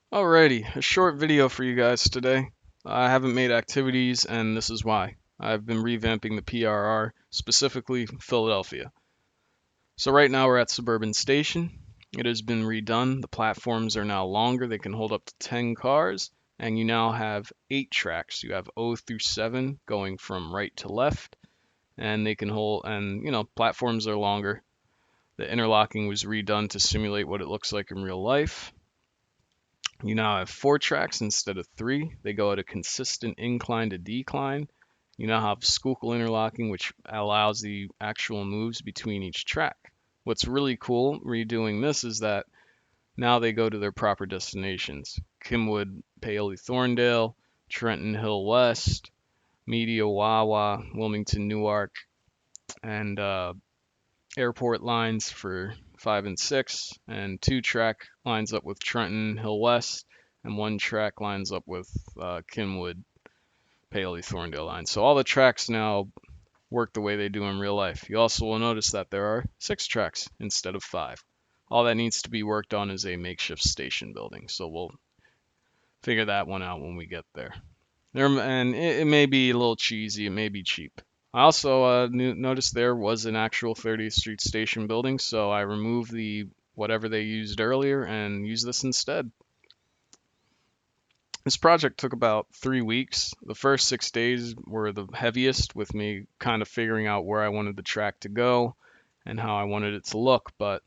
Alrighty, a short video for you guys today. I haven't made activities, and this is why. I've been revamping the PRR, specifically Philadelphia. So right now we're at Suburban Station. It has been redone. The platforms are now longer. They can hold up to 10 cars, and you now have 8 tracks. You have O through 7 going from right to left, and they can hold, and platforms are longer. The interlocking was redone to simulate what it looks like in real life. You now have 4 tracks instead of 3. They go at a consistent incline to decline. You now have Schuylkill interlocking, which allows the actual moves between each track. What's really cool redoing this is that now they go to their proper destinations. Kimwood, Paoli Thorndale, Trenton Hill West, Media Wawa, Wilmington Newark, and airport lines for 5 and 6, and 2 track lines up with Trenton Hill West, and 1 track lines up with Kinwood Paoli Thorndale line. So all the tracks now work the way they do in real life. You also will notice that there are 6 tracks instead of 5. All that needs to be worked on is a makeshift station building. So we'll figure that one out when we get there. And it may be a little cheesy, it may be cheap. I also noticed there was an actual 30th Street station building, so I removed the whatever they used earlier and used this instead. This project took about 3 weeks. The first 6 days were the heaviest, with me kind of figuring out where I wanted the track to go and how I wanted it to look. But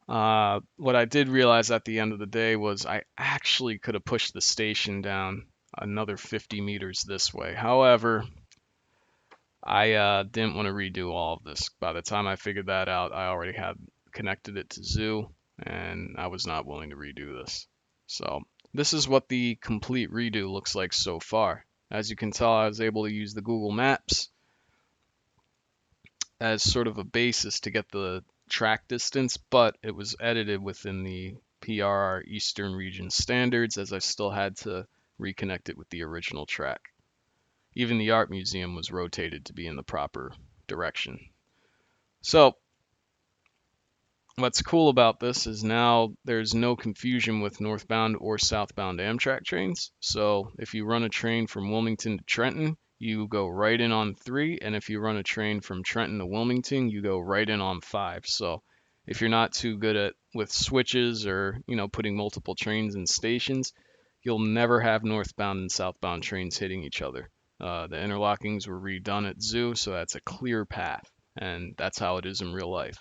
what I did realize at the end of the day was I actually could have pushed the station down another 50 meters this way. However, I didn't want to redo all of this. By the time I figured that out, I already had connected it to Zoo, and I was not willing to redo this. So this is what the complete redo looks like so far. As you can tell, I was able to use the Google Maps as sort of a basis to get the track distance, but it was edited within the PRR Eastern Region standards, as I still had to reconnect it with the original track. Even the art museum was rotated to be in the proper direction. So what's cool about this is now there's no confusion with northbound or southbound Amtrak trains. So if you run a train from Wilmington to Trenton, you go right in on 3, and if you run a train from Trenton to Wilmington, you go right in on 5. So if you're not too good at with switches or, putting multiple trains in stations, you'll never have northbound and southbound trains hitting each other. The interlockings were redone at Zoo, so that's a clear path, and that's how it is in real life.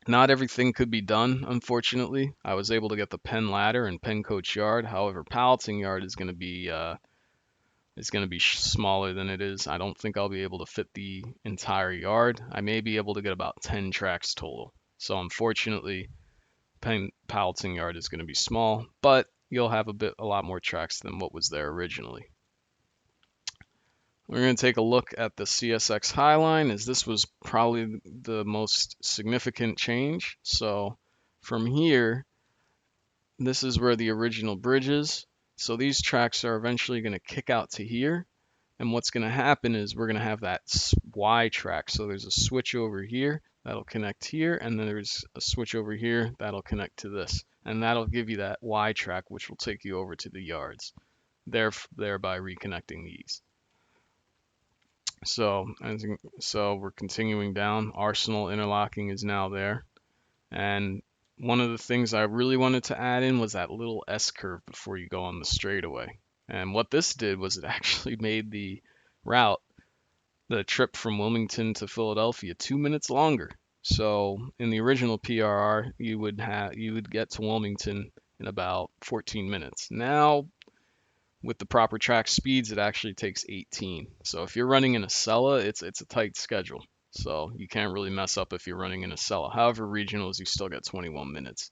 Not everything could be done, unfortunately. I was able to get the Penn Ladder and Penn Coach Yard. However, Palatine Yard is going to be smaller than it is. I don't think I'll be able to fit the entire yard. I may be able to get about 10 tracks total. So unfortunately, Palatine Yard is going to be small, but you'll have a lot more tracks than what was there originally. We're going to take a look at the CSX High Line, as this was probably the most significant change. So from here, this is where the original bridge is. So these tracks are eventually going to kick out to here. And what's going to happen is we're going to have that Y track. So there's a switch over here that'll connect here, and then there's a switch over here that'll connect to this. And that'll give you that Y track, which will take you over to the yards, thereby reconnecting these. So we're continuing down. Arsenal interlocking is now there. And one of the things I really wanted to add in was that little S curve before you go on the straightaway. And what this did was it actually made the route, the trip from Wilmington to Philadelphia, 2 minutes longer. So in the original PRR, you would get to Wilmington in about 14 minutes. Now with the proper track speeds, it actually takes 18. So if you're running in Acela, it's a tight schedule. So you can't really mess up if you're running in Acela. However, regionals, you still get 21 minutes.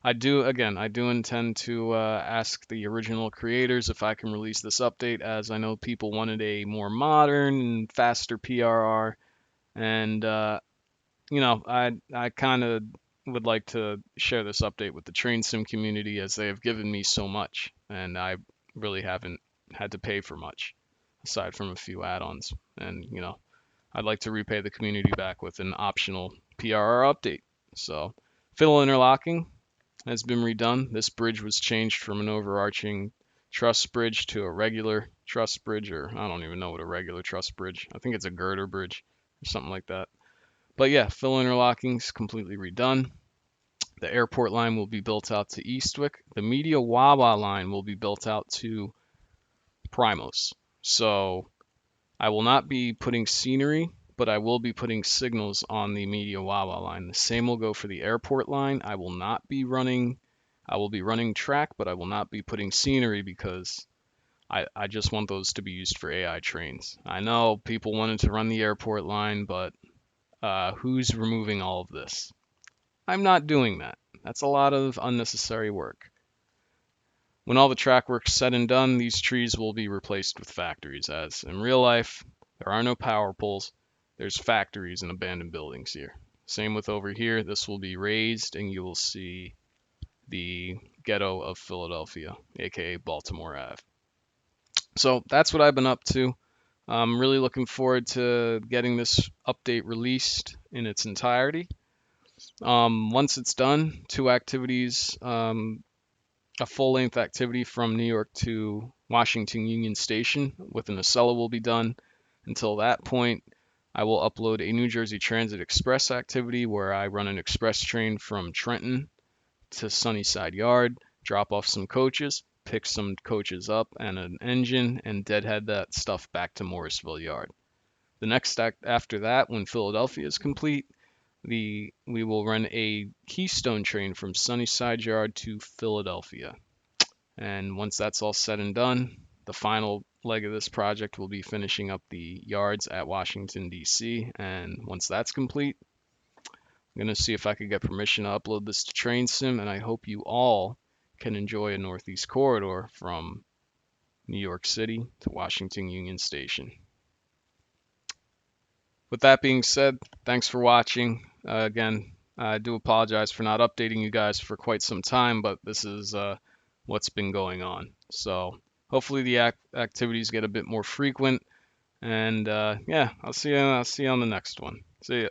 I do intend to ask the original creators if I can release this update, as I know people wanted a more modern and faster PRR, and I kind of would like to share this update with the train sim community, as they have given me so much, and I really haven't had to pay for much aside from a few add-ons. And I'd like to repay the community back with an optional PRR update. So fiddle interlocking, has been redone. This bridge was changed from an overarching truss bridge to a regular truss bridge, or I don't even know what a regular truss bridge. I think it's a girder bridge or something like that. But yeah, fill interlocking is completely redone. The airport line will be built out to Eastwick. The Media Wawa line will be built out to Primos. So I will not be putting scenery, but I will be putting signals on the Media Wawa line. The same will go for the airport line. I will be running track, but I will not be putting scenery because I just want those to be used for AI trains. I know people wanted to run the airport line, but who's removing all of this? I'm not doing that. That's a lot of unnecessary work. When all the track work's said and done, these trees will be replaced with factories, as in real life, there are no power poles, there's factories and abandoned buildings here. Same with over here, this will be raised and you will see the ghetto of Philadelphia, aka Baltimore Ave. So that's what I've been up to. I'm really looking forward to getting this update released in its entirety. Once it's done, two activities, a full-length activity from New York to Washington Union Station with an Acela will be done. Until that point, I will upload a New Jersey Transit Express activity where I run an express train from Trenton to Sunnyside Yard, drop off some coaches, pick some coaches up and an engine, and deadhead that stuff back to Morrisville Yard. The next act after that, when Philadelphia is complete, we will run a Keystone train from Sunnyside Yard to Philadelphia. And once that's all said and done, the final leg of this project will be finishing up the yards at Washington, D.C. And once that's complete, I'm going to see if I could get permission to upload this to TrainSim, and I hope you all can enjoy a Northeast corridor from New York City to Washington Union Station. With that being said, thanks for watching. Again, I do apologize for not updating you guys for quite some time, but this is what's been going on. So hopefully the activities get a bit more frequent. And yeah, I'll see you on the next one. See ya.